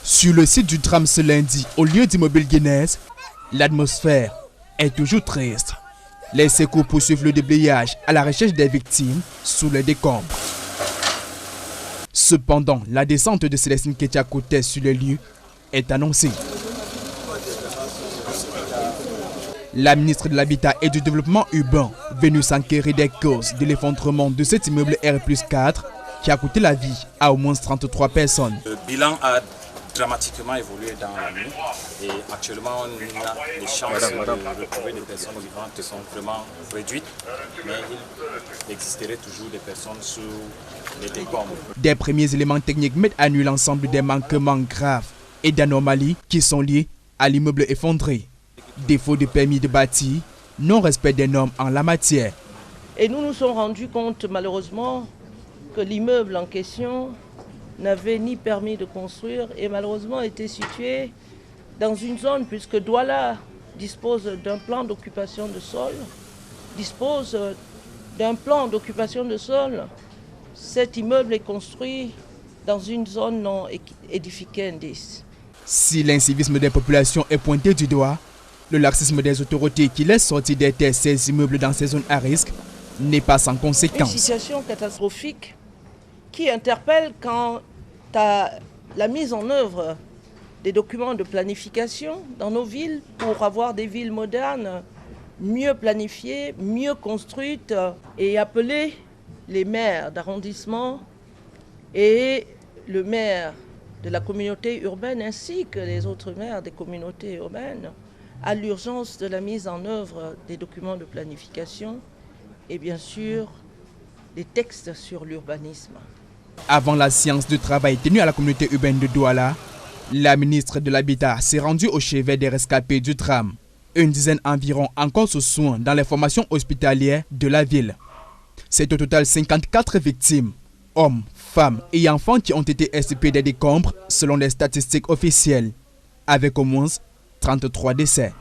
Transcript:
Sur le site du drame ce lundi, au lieu d'Immobile Guinness, l'atmosphère est toujours triste. Les secours poursuivent le déblayage à la recherche des victimes sous les décombres. Cependant, la descente de Célestine Ketia-Côté sur les lieux est annoncée. La ministre de l'Habitat et du Développement urbain, venue s'enquérir des causes de l'effondrement de cet immeuble R+4 qui a coûté la vie à au moins 33 personnes. Le bilan a dramatiquement évolué dans la nuit et actuellement on a les chances de retrouver des personnes vivantes qui sont vraiment réduites, mais il existerait toujours des personnes sous les décombres. Des premiers éléments techniques mettent à nu l'ensemble des manquements graves et d'anomalies qui sont liés à l'immeuble effondré. Défaut de permis de bâtir, non-respect des normes en la matière. Et nous nous sommes rendus compte malheureusement que l'immeuble en question n'avait ni permis de construire et malheureusement était situé dans une zone, puisque Douala dispose d'un plan d'occupation de sol, Cet immeuble est construit dans une zone non édificandis. Si l'incivisme des populations est pointé du doigt, le laxisme des autorités qui laissent sortir des terres ces immeubles dans ces zones à risque n'est pas sans conséquence. Une situation catastrophique qui interpelle quant à la mise en œuvre des documents de planification dans nos villes pour avoir des villes modernes, mieux planifiées, mieux construites, et appeler les maires d'arrondissement et le maire de la communauté urbaine ainsi que les autres maires des communautés urbaines à l'urgence de la mise en œuvre des documents de planification et bien sûr des textes sur l'urbanisme. Avant la séance de travail tenue à la communauté urbaine de Douala, la ministre de l'Habitat s'est rendue au chevet des rescapés du drame. Une dizaine environ encore sous soins dans les formations hospitalières de la ville. C'est au total 54 victimes, hommes, femmes et enfants qui ont été extirpés des décombres selon les statistiques officielles, avec au moins 33 décès.